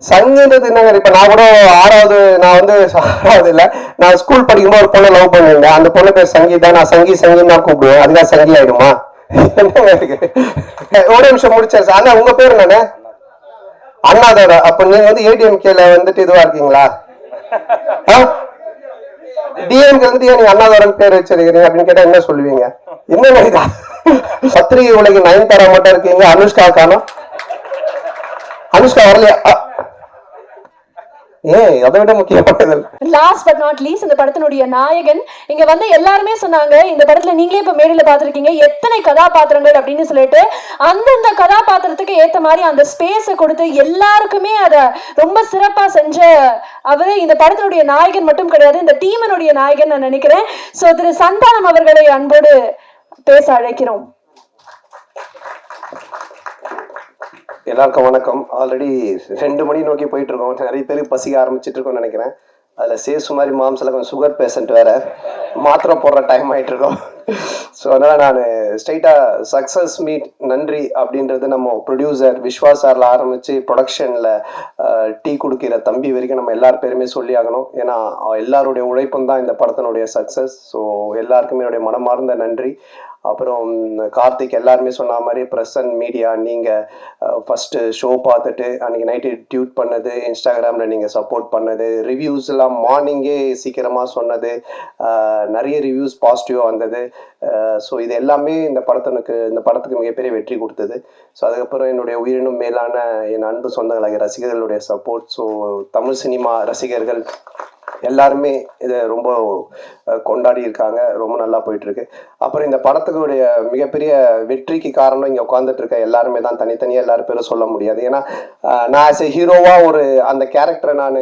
சங்கின்றது என்னங்க, இப்ப நான் கூட ஆறாவது இல்ல, நான் ஸ்கூல் படிக்கும்போது ஒரு பொண்ணை லவ் பண்ணிருந்தேன். அந்த பொண்ணு பேர் சங்கீதா, நான் சங்கின்னு தான் கூப்பிடுவேன். அதுதான் சங்கி ஆயிடுமா? ஒரு நிமிஷம் முடிச்சாரு சார். அண்ணா உங்க பேர் நானு அண்ணாதோட. அப்ப நீங்க வந்து ஏடிஎம்கேல வந்துட்டு இதுவா இருக்கீங்களா? டிஎம்கே வந்து நீங்க அண்ணாதோரன் பேர் வச்சிருக்கீங்க அப்படின்னு கேட்டா என்ன சொல்லுவீங்க? என்ன பத்திரிகை உலகின் நயன்தாரா மட்டும் இருக்கீங்க, அனுஷ்கா காணோம். அனுஷ்கா வரலையா? அதை விட முக்கியமானது லாஸ்ட் பட் நாட் லீஸ்ட் இந்த படத்தினுடைய நாயகன். இங்க வந்து எல்லாருமே சொன்னாங்க இந்த படத்துல நீங்களே இப்ப மேடையில பாத்திருக்கீங்க எத்தனை கதாபாத்திரங்கள் அப்படின்னு சொல்லிட்டு, அந்தந்த கதாபாத்திரத்துக்கு ஏத்த மாதிரி அந்த ஸ்பேஸை கொடுத்து எல்லாருக்குமே அதை ரொம்ப சிறப்பா செஞ்ச அவரு இந்த படத்தினுடைய நாயகன் மட்டும் கிடையாது, இந்த டீமனுடைய நாயகன் நான் நினைக்கிறேன். சோ திரு சந்தானம் அவர்களை அன்போடு பேச அழைக்கிறோம். எல்லாருக்கும் வணக்கம். ஆல்ரெடி 2 மணி நோக்கி போயிட்டு இருக்கோம். நிறைய பேருக்கு பசிக்க ஆரம்பிச்சிட்டு இருக்கோம்னு நினைக்கிறேன். அதில் சேசு மாதிரி மாம்சில் கொஞ்சம் சுகர் பேஷண்ட் வேற, மாத்திரை போடுற டைம் ஆகிட்டு இருக்கோம். ஸோ அதனால் நான் ஸ்ட்ரைட்டாக சக்ஸஸ் மீட் நன்றி அப்படின்றது நம்ம ப்ரொடியூசர் விஸ்வா சாரில் ஆரம்பித்து ப்ரொடக்ஷனில் டீ குடுக்கிற தம்பி வரைக்கும் நம்ம எல்லார் பேருமே சொல்லி ஆகணும். ஏன்னா எல்லாருடைய உழைப்பும் தான் இந்த படத்தினுடைய சக்ஸஸ். ஸோ எல்லாருக்குமே என்னுடைய மனமார்ந்த நன்றி. அப்புறம் கார்த்திக் எல்லாருமே சொன்ன மாதிரி ப்ரெஸ் அண்ட் மீடியா, நீங்கள் ஃபஸ்ட்டு ஷோ பார்த்துட்டு அன்றைக்கி நைட்டு டியூட் பண்ணது, இன்ஸ்டாகிராமில் நீங்கள் சப்போர்ட் பண்ணது, ரிவ்யூஸ் எல்லாம் மார்னிங்கே சீக்கிரமாக சொன்னது, நிறைய ரிவ்யூஸ் பாசிட்டிவாக வந்தது. ஸோ இது எல்லாமே இந்த படத்துக்கு மிகப்பெரிய வெற்றி கொடுத்தது. ஸோ அதுக்கப்புறம் என்னுடைய உயிரினும் மேலான என் அன்பு சொந்தங்களாகிய ரசிகர்களுடைய சப்போர்ட். ஸோ தமிழ் சினிமா ரசிகர்கள் எல்லாருமே இதை ரொம்ப கொண்டாடி இருக்காங்க. ரொம்ப நல்லா போயிட்டு இருக்கு. அப்புறம் இந்த படத்துக்குடைய மிகப்பெரிய வெற்றிக்கு காரணம் இங்கே உட்காந்துட்டு இருக்க எல்லாருமே தான். தனித்தனியாக எல்லாரும் பேரும் சொல்ல முடியாது. ஏன்னா நான் ஆஸ் எ ஹீரோவாக அந்த கேரக்டரை நான்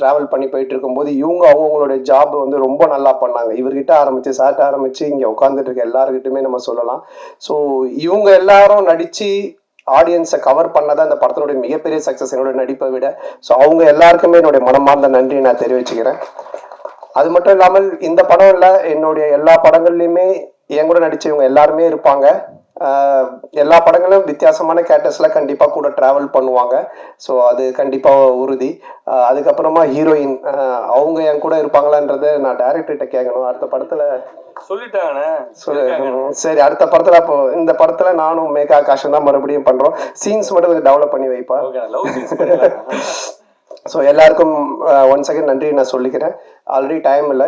ட்ராவல் பண்ணி போயிட்டு இருக்கும்போது இவங்க அவங்களுடைய ஜாப் வந்து ரொம்ப நல்லா பண்ணாங்க. இவர்கிட்ட ஆரம்பிச்சு சார்ட்ட ஆரம்பிச்சு இங்கே உட்காந்துட்டு இருக்க எல்லாருக்கிட்டுமே நம்ம சொல்லலாம். ஸோ இவங்க எல்லாரும் நடிச்சு ஆடியன்ஸை கவர் பண்ணதான் இந்த படத்தினுடைய மிகப்பெரிய சக்ஸஸ், என்னோட நடிப்பை விட. ஸோ அவங்க எல்லாருக்குமே என்னுடைய மனமார்ந்த நன்றி நான் தெரிவிச்சுக்கிறேன். அது மட்டும் இல்லாமல் இந்த படம் இல்லை, என்னுடைய எல்லா படங்கள்லையுமே என் கூட நடிச்சவங்க எல்லாருமே இருப்பாங்க. எல்லா படங்களும் வித்தியாசமான கேரக்டர்ஸ்ல கண்டிப்பாக கூட ட்ராவல் பண்ணுவாங்க. ஸோ அது கண்டிப்பாக உறுதி. அதுக்கப்புறமா ஹீரோயின் அவங்க என் கூட இருப்பாங்களான்றதை நான் டைரக்டர்கிட்ட கேட்கணும். அடுத்த படத்தில் சரி, அடுத்த படத்துல அப்போ இந்த படத்துல நானும் மேகா ஆகாஷம் தான் மறுபடியும் பண்றோம். சீன்ஸ் மட்டும் கொஞ்சம் டெவலப் பண்ணி வைப்பா. ஸோ எல்லாருக்கும் ஒன் செகண்ட் நன்றி நான் சொல்லிக்கிறேன். ஆல்ரெடி டைம் இல்லை.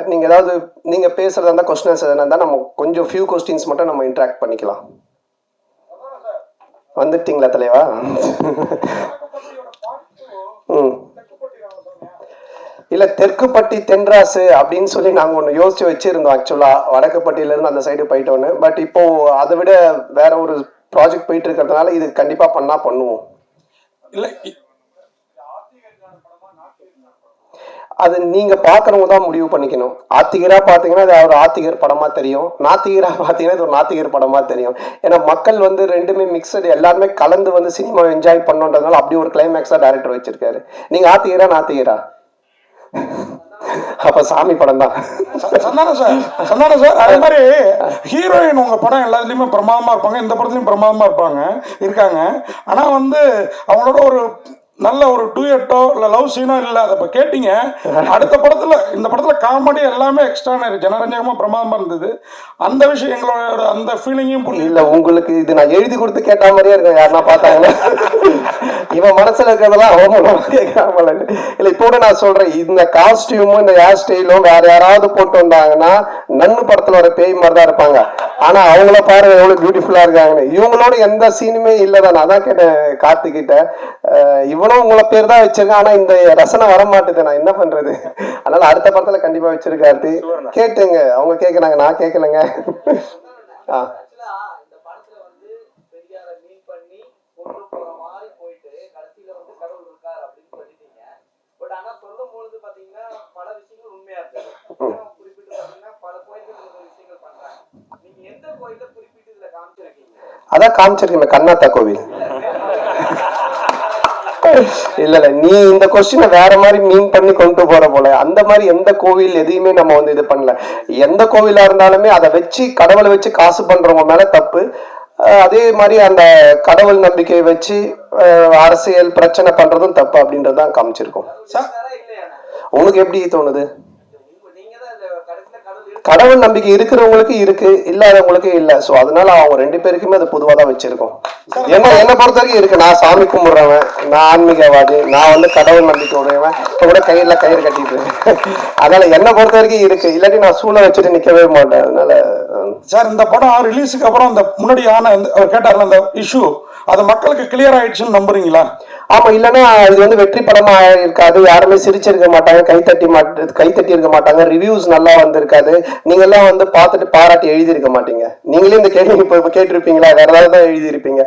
நீங்க பேசுறதா இருந்தால் கொஸ்டின்ஸ் எதனா இருந்தால் நம்ம கொஞ்சம் ஃபியூ கொஸ்டின்ஸ் மட்டும் நம்ம இன்ட்ராக்ட் பண்ணிக்கலாம். வந்துட்டீங்களா தலைவா? இல்ல தெற்குப்பட்டி தென்ராசு அப்படின்னு சொல்லி நாங்க ஒண்ணு யோசிச்சு வச்சிருந்தோம். ஆக்சுவலா வடக்குப்பட்டியில இருந்து அந்த சைடு போயிட்டோன்னு. பட் இப்போ அதை விட வேற ஒரு ப்ராஜெக்ட் போயிட்டு இருக்கிறதுனால இது கண்டிப்பா பண்ணுவோம். இல்ல அது நீங்க பாக்குறவங்க தான் முடிவு பண்ணிக்கணும். ஆத்திகரா பாத்தீங்கன்னா அது ஒரு ஆத்திகர் படமா தெரியும், நாத்திகரா பாத்தீங்கன்னா இது ஒரு நாத்திகர் படமா தெரியும். ஏன்னா மக்கள் வந்து ரெண்டுமே மிக்சடு, எல்லாருமே கலந்து சினிமா என்ஜாய் பண்ணோன்றதுனால அப்படி ஒரு கிளைமேக்ஸா டைரக்டர் வச்சிருக்காரு. நீங்க ஆத்திகரா நாத்திகரா? அப்ப சாமி படம் தான். சந்தானம் சார் அதே மாதிரி ஹீரோயின் உங்க படம் எல்லாத்துலயுமே பிரமாதமா இருப்பாங்க, இந்த படத்துலயும் பிரமாதமா இருக்காங்க. ஆனா அவங்களோட ஒரு நல்ல ஒரு டூயட்டோ இல்ல லவ் சீனோ இல்ல. அதை கேட்டீங்க. அடுத்த படத்துல இந்த படத்துல காமெடி எல்லாமே எக்ஸ்ட்ரானரி ஜனரஞ்சகமா பிரமாதமா இருந்தது. அந்த விஷயம் எங்களோட அந்த ஃபீலிங்கும் இல்ல. உங்களுக்கு இது நான் எழுதி கொடுத்து கேட்ட மாதிரியே இருக்கும். யாருன்னா பார்த்தாங்கன்னா இவன் மனசுல இருக்கிறதெல்லாம் அவங்க இல்ல. இப்போ நான் சொல்றேன், இந்த காஸ்டியூமும் இந்த ஹேர் ஸ்டைலும் வேற யாராவது போட்டு வந்தாங்கன்னா நன்னு படத்துல வர பேய் மாதிரிதான் இருப்பாங்க. ஆனா அவங்கள பாருங்க எவ்வளவு பியூட்டிஃபுல்லா இருக்காங்கன்னு. இவங்களோட எந்த சீனுமே இல்லதான். நான் தான் கேட்டேன் கார்த்திகிட்ட, இவனும் உங்களை பேர் தான் வச்சிருக்கேன், ஆனா இந்த ரசனை வர மாட்டேது, நான் என்ன பண்றது? அதனால அடுத்த படத்துல கண்டிப்பா வச்சிருக்காரு. கேட்டுங்க, அவங்க கேட்கறாங்க, நான் கேட்கலங்க. அதான் காமிச்சிருக்கேன், கண்ணாத்தா கோவில். இல்ல நீ இந்த கொஸ்டினை வேற மாதிரி மீன் பண்ணி கொண்டு போற போல. அந்த மாதிரி எந்த கோவில் எதையுமே நம்ம இது பண்ணல. எந்த கோவிலா இருந்தாலுமே அதை வச்சு கடவுளை வச்சு காசு பண்றவங்க மேல தப்பு. அதே மாதிரி அந்த கடவுள் நம்பிக்கையை வச்சு அரசியல் பிரச்சனை பண்றதும் தப்பு அப்படின்றதான் காமிச்சிருக்கோம். உங்களுக்கு எப்படி தோணுது? கடவுள் நம்பிக்கை இருக்கிறவங்களுக்கு இருக்கு, இல்லாதவங்களுக்கு இல்ல. சோ அதனால அவங்க 2 பேருக்குமே அது பொதுவா தான் வச்சிருக்கோம். என்ன பொறுத்த வரைக்கும் இருக்கு. நான் சாமி கும்பிடுறவன், நான் ஆன்மீகவாதி, நான் வந்து கடவுள் நம்பிக்கை உடையவன். இப்ப கூட கயிறு கட்டிட்டு இருக்கேன். அதனால என்ன பொறுத்த வரைக்கும் இருக்கு. இல்லாட்டி நான் சூழ வச்சுட்டு நிக்கவே மாட்டேன். அதனால சார் இந்த படம் ரிலீஸுக்கு அப்புறம் அந்த முன்னாடி அவர் கேட்டார்ல அந்த இஷ்யூ அது மக்களுக்கு கிளியர் ஆயிடுச்சுன்னு நம்புறீங்களா? ஆமா, இல்லைன்னா இது வந்து வெற்றி படமா இருக்காது. யாருமே சிரிச்சிருக்க மாட்டாங்க, கைத்தட்டி இருக்க மாட்டாங்க, ரிவ்யூஸ் நல்லா வந்திருக்காது. நீங்க எல்லாம் வந்து பார்த்துட்டு பாராட்டி எழுதியிருக்க மாட்டீங்க. நீங்களே இந்த கேள்வி இப்ப கேட்டிருப்பீங்களா? வேற ஏதாவது தான் எழுதியிருப்பீங்க.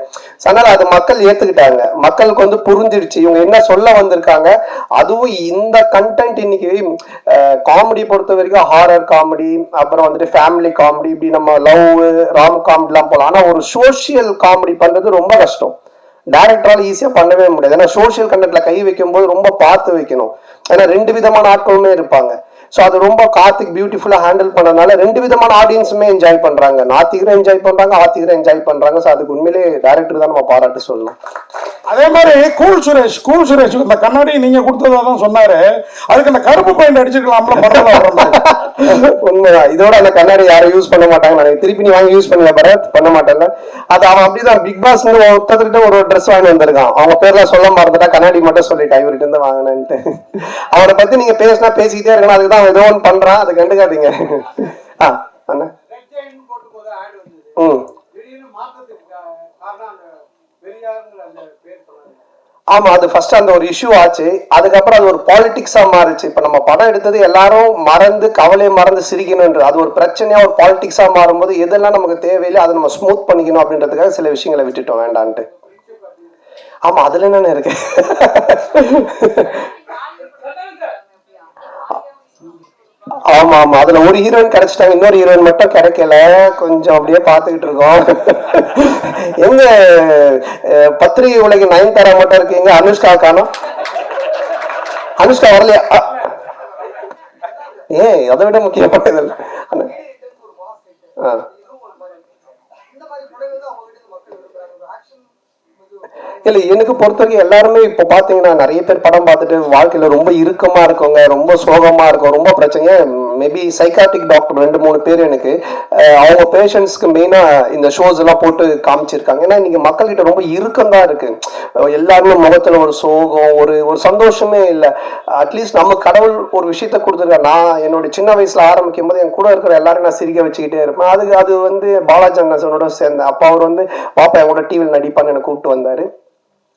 அதனால அது மக்கள் ஏத்துக்கிட்டாங்க. மக்களுக்கு வந்து புரிஞ்சிருச்சு இவங்க என்ன சொல்ல வந்திருக்காங்க. அதுவும் இந்த கண்டென்ட் இன்னைக்கு காமெடி பொறுத்த வரைக்கும் ஹாரர் காமெடி, அப்புறம் வந்துட்டு ஃபேமிலி காமெடி, இப்படி நம்ம லவ் ராம் காமெடிலாம் போகலாம். ஆனா ஒரு சோசியல் காமெடி பண்றது ரொம்ப கஷ்டம். டைரக்டரால ஈஸியா பண்ணவே முடியாது. ஏன்னா சோசியல் கண்டென்ட்ல கை வைக்கும் போது ரொம்ப பார்த்து வைக்கணும். ஏன்னா 2 விதமான ஆட்களுமே இருப்பாங்க. ஸோ அது ரொம்ப கார்த்திக் பியூட்டிஃபுல்லா ஹேண்டில் பண்ணனால 2 விதமான ஆடியன்ஸுமே என்ஜாய் பண்றாங்க. நாத்திகரும் என்ஜாய் பண்றாங்க, ஆத்திகரும் என்ஜாய் பண்றாங்க. ஸோ அதுக்கு உண்மையிலே டைரக்டர் தான் நம்ம பாராட்டு சொல்லணும். அதே மாதிரி கூல் சுரேஷ் இந்த கண்ணாடி நீங்க கொடுத்ததா தான் சொன்னாரு. அதுக்கு அந்த கருப்பு பெயிண்ட் அடிச்சிருக்கலாம்ல படத்துல. உண்மைதான். இதோட அந்த கண்ணாடி யாரும் யூஸ் பண்ண மாட்டாங்க. திருப்பி நீ வாங்கி யூஸ் பண்ணல பரத், பண்ண மாட்டேன்ல. அது அவன் அப்படிதான் பிக் பாஸ் ஒருத்தர்கிட்ட ஒரு ட்ரெஸ் வாங்கி வந்திருக்கான். அவங்க பேர்லாம் சொல்ல மறந்துட்டா, கண்ணாடி மட்டும் சொல்லிட்டா இவர்கிட்ட இருந்து வாங்கினேன்ட்டு. அவனை பத்தி நீங்க பேசினா பேசிக்கிட்டே இருக்கணும். அதுக்குதான் அவன் ஏதோ ஒன்று பண்றான், அதை கண்டுக்காதீங்க. அண்ணா ஆமா, அது ஃபர்ஸ்ட் அந்த ஒரு இஷ்யூ ஆச்சு. அதுக்கப்புறம் அது ஒரு பாலிடிக்ஸா மாறுச்சு. இப்ப நம்ம படம் எடுத்தது எல்லாரும் மறந்து கவலையை மறந்து சிரிக்கணும்ன்ற அது ஒரு பிரச்சனையா ஒரு பாலிடிக்ஸா மாறும்போது எதெல்லாம் நமக்கு தேவையில்லை அதை நம்ம ஸ்மூத் பண்ணிக்கணும் அப்படின்றதுக்காக சில விஷயங்களை விட்டுட்டோம் வேண்டான்ட்டு. ஆமா, அதுல என்னன்னு இருக்கு. ஆமா ஆமா, அதுல ஒரு ஹீரோயின் கிடைச்சிட்டாங்க, இன்னொரு ஹீரோயின் மட்டும் கிடைக்கல. கொஞ்சம் அப்படியே பாத்துக்கிட்டு இருக்கோம். எங்க பத்திரிகை உலகின் நயன்தாரா மட்டும் இருக்கு, எங்க அனுஷ்கா காணோம்? அனுஷ்கா வரலையா? அதை விட முக்கியமானது இல்ல, எனக்கு பொறுத்த வரைக்கும் எல்லாருமே இப்ப பாத்தீங்கன்னா நிறைய பேர் படம் பார்த்துட்டு வாழ்க்கையில ரொம்ப இறுக்கமா இருக்கவங்க, ரொம்ப சோகமா இருக்கும், ரொம்ப பிரச்சனையா. மேபி சைக்காட்டிக் டாக்டர் 2-3 பேர் எனக்கு அவங்க பேஷண்ட்ஸ்க்கு மெயினா இந்த ஷோஸ் எல்லாம் போட்டு காமிச்சிருக்காங்க. ஏன்னா இன்னைக்கு மக்கள் கிட்ட ரொம்ப இறுக்கம் தான் இருக்கு. எல்லாருமே முகத்துல ஒரு சோகம், ஒரு சந்தோஷமே இல்லை. அட்லீஸ்ட் நம்ம கடவுள் ஒரு விஷயத்த கொடுத்துருக்கேன். நான் என்னோட சின்ன வயசுல ஆரம்பிக்கும் போது என் கூட இருக்கிற எல்லாரும் நான் சிரிக்க வச்சுக்கிட்டே இருப்பேன். அது வந்து பாலாஜி அண்ணனோட சேர்ந்தேன். அப்ப அவர் வந்து பாப்பா என் கூட டிவியில் நடிப்பான்னு எனக்கு கூப்பிட்டு வந்தாரு.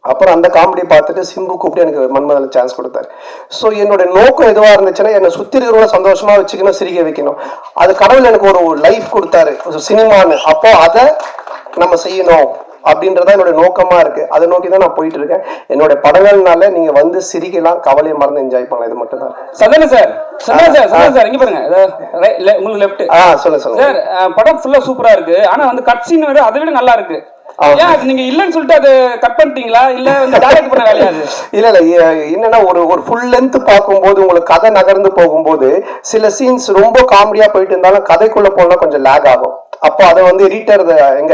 அப்புறம் அந்த காமெடி பார்த்துட்டு சிம்பு கூப்பிட்டு எனக்கு மன்மதன்ல சான்ஸ் கொடுத்தாரு. ஸோ என்னோட நோக்கம் எதுவா இருந்துச்சுன்னா என்னை சுத்தி இருக்கிறவங்க சந்தோஷமா வச்சுக்கணும், சிரிக்க வைக்கணும். அது கடவுள் எனக்கு ஒரு லைஃப் கொடுத்தாரு சினிமான்னு. அப்போ அதை நம்ம செய்யணும் அப்படின்றத என்னோட நோக்கமா இருக்கு. அதை நோக்கி தான் நான் போயிட்டு இருக்கேன். என்னோட படங்கள்னால நீங்க வந்து சிரிக்கலாம், கவலையை மறந்து என்ஜாய் பண்ணலாம். இது மட்டும் தான். சதன சார் இங்க பாருங்க, உங்களுக்கு லெஃப்ட். சொல்லுங்க சார். படம் ஃபுல்லா சூப்பரா இருக்கு. ஆனா வந்து கட் சீன் வந்து அதை விட நல்லா இருக்கு. நீங்க இல்லன்னு சொல்லிட்டு அது கட் பண்ணிட்டீங்களா, இல்ல வந்து டைரக்ட் பண்ண வேலையா? இல்ல என்னன்னா ஒரு ஃபுல் லென்த் பார்க்கும்போது உங்களுக்கு கதை நகர்ந்து போகும்போது சில சீன்ஸ் ரொம்ப காமெடியா போயிட்டு இருந்தாலும் கதைக்குள்ள போனா கொஞ்சம் லேக் ஆகும். அப்போ அதை வந்து எடிட்டர் எங்க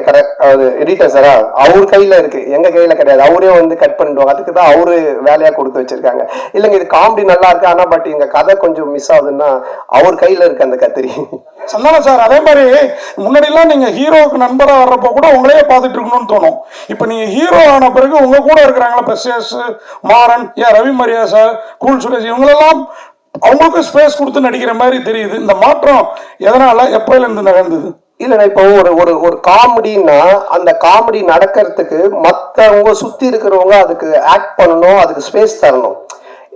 எடிட்டர் சாரா அவர் கையில இருக்கு, எங்க கையில கிடையாது. அவரே வந்து கட் பண்ணிடுவாங்க. அதுக்கு தான் அவரு வேலையா கொடுத்து வச்சிருக்காங்க. இல்லைங்க இது காமெடி நல்லா இருக்கு, ஆனா பட் எங்க கதை கொஞ்சம் மிஸ் ஆகுதுன்னா அவர் கையில இருக்கு அந்த கத்திரி. சந்தானம் சார், அதே மாதிரி முன்னாடி எல்லாம் நீங்க ஹீரோவுக்கு நண்பரா வர்றப்போ கூட உங்களையே பார்த்துட்டு இருக்கணும்னு தோணும். இப்ப நீங்க ஹீரோ ஆன பிறகு உங்க கூட இருக்கிறாங்களா பிரசேஷ், மாறன், ரவி மரியா சார், கூல் சுரேஷ், இவங்களெல்லாம் அவங்களுக்கு ஸ்பேஸ் கொடுத்து நடிக்கிற மாதிரி தெரியுது. இந்த மாற்றம் எதனால, எப்பயில இருந்து நடந்தது? இல்லைன்னா இப்போ ஒரு காமெடின்னா அந்த காமெடி நடக்கிறதுக்கு மற்றவங்க சுத்தி இருக்கிறவங்க அதுக்கு ஆக்ட் பண்ணணும், அதுக்கு ஸ்பேஸ் தரணும்.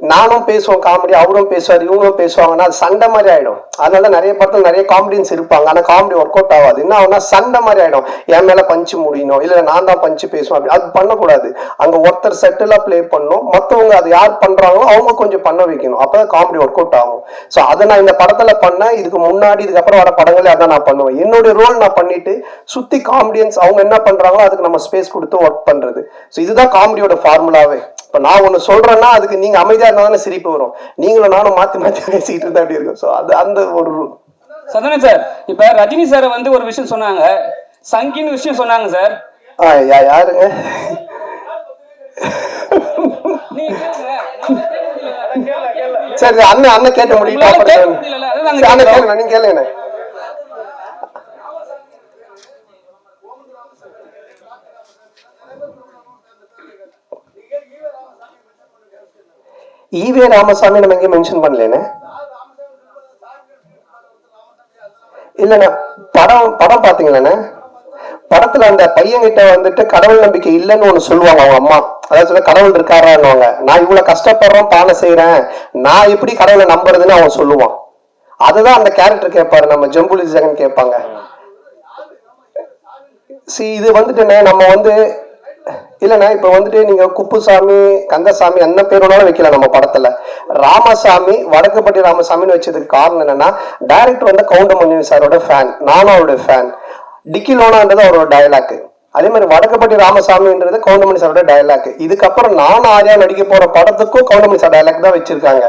நானும் பேசுவோம் காமெடி, அவரும் பேசுவார், இவங்களும் பேசுவாங்கன்னா அது சண்டை மாதிரி ஆயிடும். அதனால நிறைய படத்துல நிறைய காமெடியன்ஸ் இருப்பாங்க, ஆனா காமெடி ஒர்க் அவுட் ஆகாது. என்ன ஆகுனா சண்டை மாதிரி ஆயிடும். என் மேல பஞ்சு முடியணும், இல்ல நான் தான் பஞ்சு பேசுவேன், அப்படி அது பண்ணக்கூடாது. அங்க ஒருத்தர் செட்டிலா பிளே பண்ணணும், மத்தவங்க அது யார் பண்றாங்களோ அவங்க கொஞ்சம் பண்ண வைக்கணும். அப்பதான் காமெடி ஒர்க் அவுட் ஆகும். ஸோ அதை நான் இந்த படத்துல பண்ணேன். இதுக்கு முன்னாடி இதுக்கப்புறம் வர படங்களே அதான் நான் பண்ணுவேன். என்னுடைய ரோல் நான் பண்ணிட்டு சுத்தி காமெடியன்ஸ் அவங்க என்ன பண்றாங்களோ அதுக்கு நம்ம ஸ்பேஸ் கொடுத்து ஒர்க் பண்றது. ஸோ இதுதான் காமெடியோட ஃபார்முலாவே. இப்ப நான் ஒண்ணு சொல்றேன்னா அதுக்கு நீங்க அமைதியா இருந்தாலும் சிரிப்பு வரும். நீங்களும் நானும் மாத்தி மாத்தி பேசிட்டு இருந்தா அப்படி இருக்கும். ஸோ அது அந்த ஒரு சதன சார், இப்ப ரஜினி சார் வந்து ஒரு விஷயம் சொன்னாங்க, சங்கின்னு விஷயம் சொன்னாங்க சார். யாருங்க? சரி அண்ணன் கேட்ட முடியும். அண்ணன் கேளுங்க, நீங்க கேளுங்க. ஈவே ராமசாமி நம்ம எங்கேயும் மென்ஷன் பண்ணலன்னு இல்லண்ணா. படம் பாத்தீங்களா? படத்துல அந்த பையன்கிட்ட வந்துட்டு கடவுள் நம்பிக்கை இல்லைன்னு ஒண்ணு சொல்லுவாங்க அவங்க அம்மா. அதாவது சொல்ல கடவுள் இருக்காரான்னுவாங்க. நான் இவ்வளவு கஷ்டப்படுறோம் பானை செய்யறேன், நான் எப்படி கடவுளை நம்புறதுன்னு அவன் சொல்லுவான். அதுதான் அந்த கேரக்டர் கேட்பாரு, நம்ம ஜம்புலி ஜெகன் கேட்பாங்க. இது வந்துட்டு நம்ம வந்து இல்லைண்ணா இப்ப வந்துட்டு நீங்க குப்புசாமி கந்தசாமி என்ன பேர் வேணாலும் வைக்கலாம். நம்ம படத்துல ராமசாமி வடக்குப்பட்டி ராமசாமின்னு வச்சதுக்கு காரணம் என்னன்னா, டைரக்டர் வந்து கவுண்டமணி சாரோட ஃபேன், நானும் அவருடைய ஃபேன். டிக்கி லோனான்றது அவரோட டயலாக். அதே மாதிரி வடக்குப்பட்டி ராமசாமின்றது கவுண்டமணி சாரோட டயலாக். இதுக்கப்புறம் நானும் ஆர்யா நடிக்க போற படத்துக்கும் கவுண்டமணி சார் டயலாக் தான் வச்சிருக்காங்க.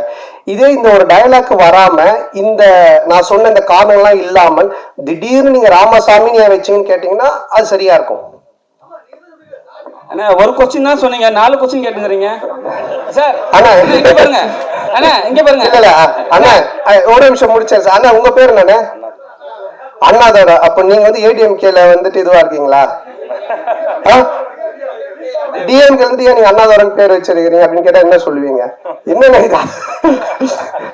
இதே இந்த ஒரு டயலாக் வராம இந்த நான் சொன்ன இந்த காரணங்கள்லாம் இல்லாமல் திடீர்னு நீங்க ராமசாமின்னு ஏன் வச்சீங்கன்னு கேட்டீங்கன்னா அது சரியா இருக்கும். அண்ணா ஒரு கொஸ்டின் தான் சொன்னீங்க, 4 கொஸ்டின் கேட்டுக்கிறீங்க சார். அண்ணா இங்க பாருங்க, அண்ணா இங்க பாருங்க. இல்ல அண்ணா ஒரு நிமிஷம் முடிச்சேன் சார். அண்ணா உங்க பேர் என்னண்ணே? அண்ணாதோட. அப்ப நீங்க வந்து ஏடிஎம்கேல வந்துட்டு இதுவா இருக்கீங்களா? டிஎம்கே வந்து ஏன் நீங்க அண்ணாதோரன் பேர் வச்சிருக்கீங்க அப்படின்னு கேட்டா என்ன சொல்லுவீங்க? என்னண்ணா இது?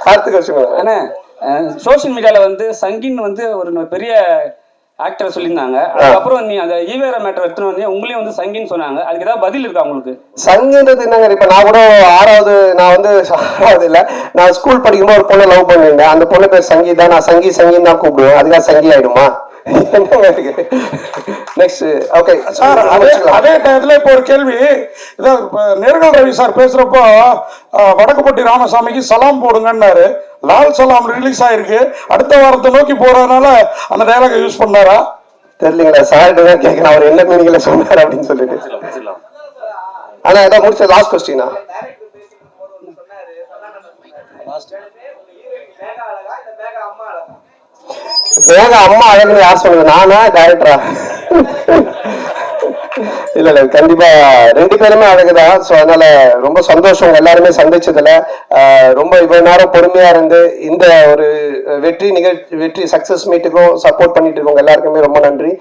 அடுத்த கொஸ்டின். அண்ணா சோசியல் மீடியால வந்து சங்கின் வந்து ஒரு பெரிய ஆக்டர் சொல்லியிருந்தாங்க. அதுக்கப்புறம் நீ அந்த ஈவேரா மேட்டர் எடுத்துன்னு வந்து உங்களையும் வந்து சங்கின்னு சொன்னாங்க. அதுக்கு ஏதாவது பதில் இருக்கா உங்களுக்கு? சங்கின்றது என்னங்க? இப்ப நான் கூட 6வது இல்ல, நான் ஸ்கூல் படிக்கும்போது ஒரு பொண்ணை லவ் பண்ணிருந்தேன். அந்த பொண்ணு பேர் சங்கீதா. நான் சங்கின்னு தான் கூப்பிடுவேன். அதுக்காக சங்கி ஆயிடுமா? Next okay sir. அதே டயத்துல இப்போ ஒரு கேள்வி. நேர்கள் ரவி சார் பேசுறப்போ வடக்குப்பட்டி ராமசாமிக்கு சலாம் போடுங்கன்னாரு. லால் சலாம் ரிலீஸ் ஆயிருக்கு, அடுத்த வாரத்தை நோக்கி போறதுனால அந்த டயலாக யூஸ் பண்ணாரா தெரியலீங்களா? சார் தான் கேட்கணும் அவர் என்ன மீனிங்ல சொன்னார் அப்படின்னு சொல்லிட்டு. ஆனா ஏதாவது முடிச்ச லாஸ்ட் கொஸ்டினா? வேக அம்மா அழகுன்னு யார் சொல்லுது? நானா டைரக்டரா? இல்ல கண்டிப்பா 2 பேருமே அழகுதான். ஸோ அதனால ரொம்ப சந்தோஷம் எல்லாருமே சந்திச்சதுல. ரொம்ப இவ்வளவு நேரம் பொறுமையா இருந்து இந்த ஒரு வெற்றி சக்சஸ் மீட்டுக்கும் சப்போர்ட் பண்ணிட்டு இருக்கவங்க எல்லாருக்குமே ரொம்ப நன்றி.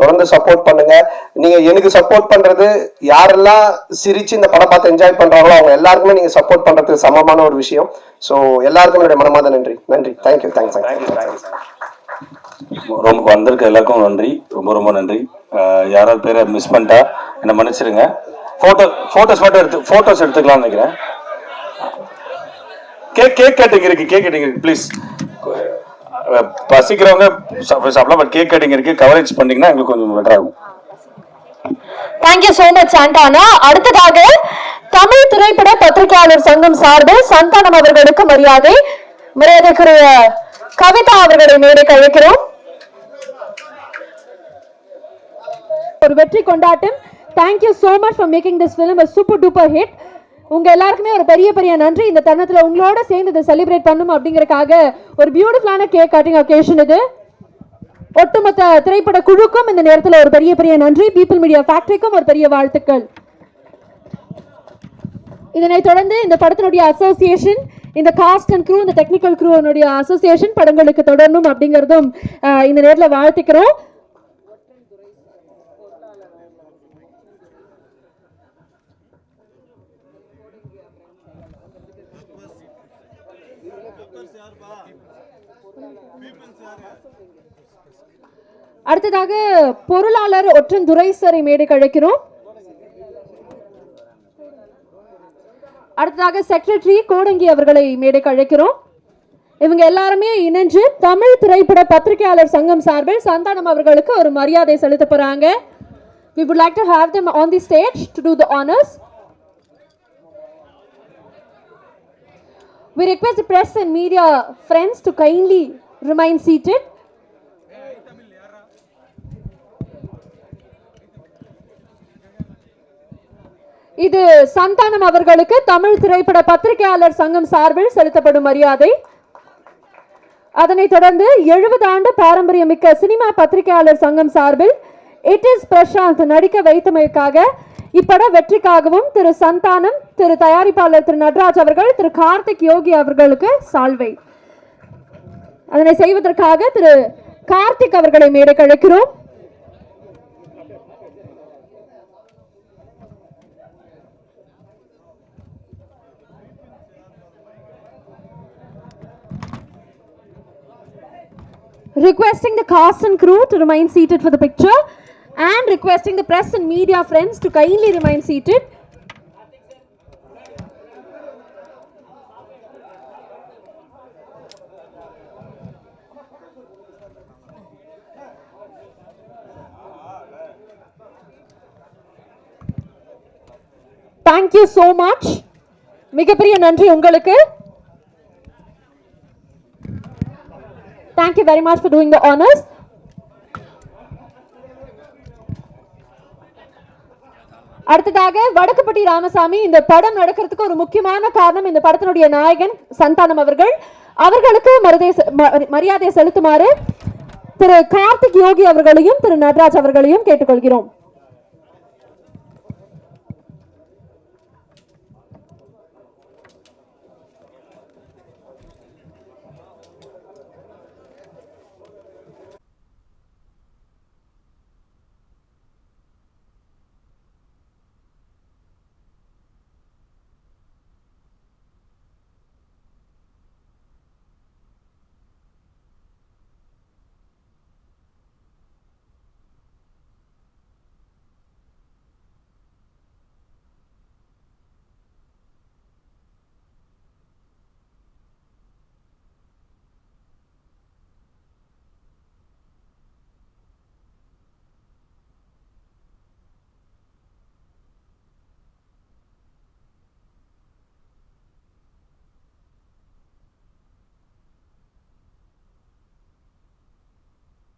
தொடர்ந்து சப்போர்ட் பண்ணுங்க. நீங்க எனக்கு சப்போர்ட் பண்றது யாரெல்லாம் சிரிச்சு இந்த படம் பார்த்து என்ஜாய் பண்றாங்களோ அவங்க எல்லாருக்குமே நீங்க சப்போர்ட் பண்றதுக்கு சமமான ஒரு விஷயம். ஸோ எல்லாருக்கும் என்னுடைய மனமார்ந்த நன்றி. தேங்க்யூ. ரொம்ப வந்திருக்க எல்லாருக்கும் நன்றி, ரொம்ப நன்றி. யாராவது பேரை மிஸ் பண்ணிட்டா என்ன மன்னிச்சிருங்க. போட்டோஸ் எடுத்துக்கலாம்னு நினைக்கிறேன். கேக் கட்டிங் இருக்கு ப்ளீஸ். பசிக்கிறவங்க சாப்பிடலாம், பட் கேக் கட்டிங் இருக்கு. கவரேஜ் பண்ணீங்கன்னா எங்களுக்கு கொஞ்சம் பெட்டர் ஆகும். Thank you so much Santana. அடுத்ததாக தமிழ் திரைப்பட பத்திரிகையாளர் சங்கம் சார்பில் சந்தானம் அவர்களுக்கு மரியாதைக்குரிய கவிதா அவர்களை மேடைக்கு அழைக்கிறோம். ஒரு வெற்றி கொண்டாட்டம். Thank you so much for making this film a super duper hit. உங்க எல்லாருக்குமே ஒரு பெரிய நன்றி. இந்த தருணத்துல உங்களோட சேர்ந்து இதை செலிப்ரேட் பண்ணும் அப்படிங்கறதுக்காக ஒரு பியூட்டிஃபுல்லான கேக் கட்டிங் ஒகேஷன் இது. ஒட்டுமொத்த திரைப்பட குழுக்கும் இந்த நேரத்தில் ஒரு பெரிய நன்றி. பீப்பிள் மீடியா ஃபேக்டரிக்கும் ஒரு பெரிய வாழ்த்துக்கள். இதனைத் தொடர்ந்து இந்த படத்தினுடைய அசோசியேஷன், இந்த காஸ்ட் அண்ட் க்ரூ, இந்த டெக்னிக்கல் க்ரூனுடைய அசோசியேஷன் படங்களுக்கு தொடரணும் அப்படிங்கிறதும் இந்த நேரத்தில் வாழ்த்துக்கிறோம். அடுத்ததாக பொருளாளர் ஒற்றன் துரைசரை மேடைக்கு அழைக்கிறோம். அடுத்ததாக செக்ரட்டரி கோடங்கி அவர்களை மேடைக்கு அழைக்கிறோம். இவங்க எல்லாருமே இணைஞ்சு தமிழ் திரைப்பட பத்திரிகையாளர் சங்கம் சார்பில் சந்தானம் அவர்களுக்கு ஒரு மரியாதை செலுத்த போறாங்க. We would like to have them on the stage to do the honors. We request the press and media friends to kindly remain seated. இது சந்தானம் அவர்களுக்கு தமிழ் திரைப்பட பத்திரிகையாளர் சங்கம் சார்பில் செலுத்தப்படும் மரியாதை. அதனைத் தொடர்ந்து 70 ஆண்டு பாரம்பரியமிக்க சினிமா பத்திரிகையாளர் சங்கம் சார்பில் இட் இஸ் பிரசாந்த் நடிக்க வைத்தமைக்காக இப்படம் வெற்றிக்காகவும் திரு சந்தானம், திரு தயாரிப்பாளர் திரு நடராஜ் அவர்கள், திரு கார்த்திக் யோகி அவர்களுக்கு சால்வை. அதனை செய்வதற்காக திரு கார்த்திக் அவர்களை மேடைக்கு அழைக்கிறோம். Requesting the cast and crew to remain seated for the picture and requesting the press and media friends to kindly remain seated. Thank you so much. மிகப்பெரிய நன்றி உங்களுக்கு. Thank you very much for doing the honors. அடுத்ததாக வடக்குப்பட்டி ராமசாமி, இந்த படம் நடக்கிறதுக்கு ஒரு முக்கியமான காரணம் இந்த படத்தினுடைய நாயகன் சந்தானம் அவர்கள். அவர்களுக்கு மரியாதை செலுத்துமாறு திரு கார்த்திக் யோகி அவர்களையும் திரு நடராஜ் அவர்களையும் கேட்டுக்கொள்கிறோம்.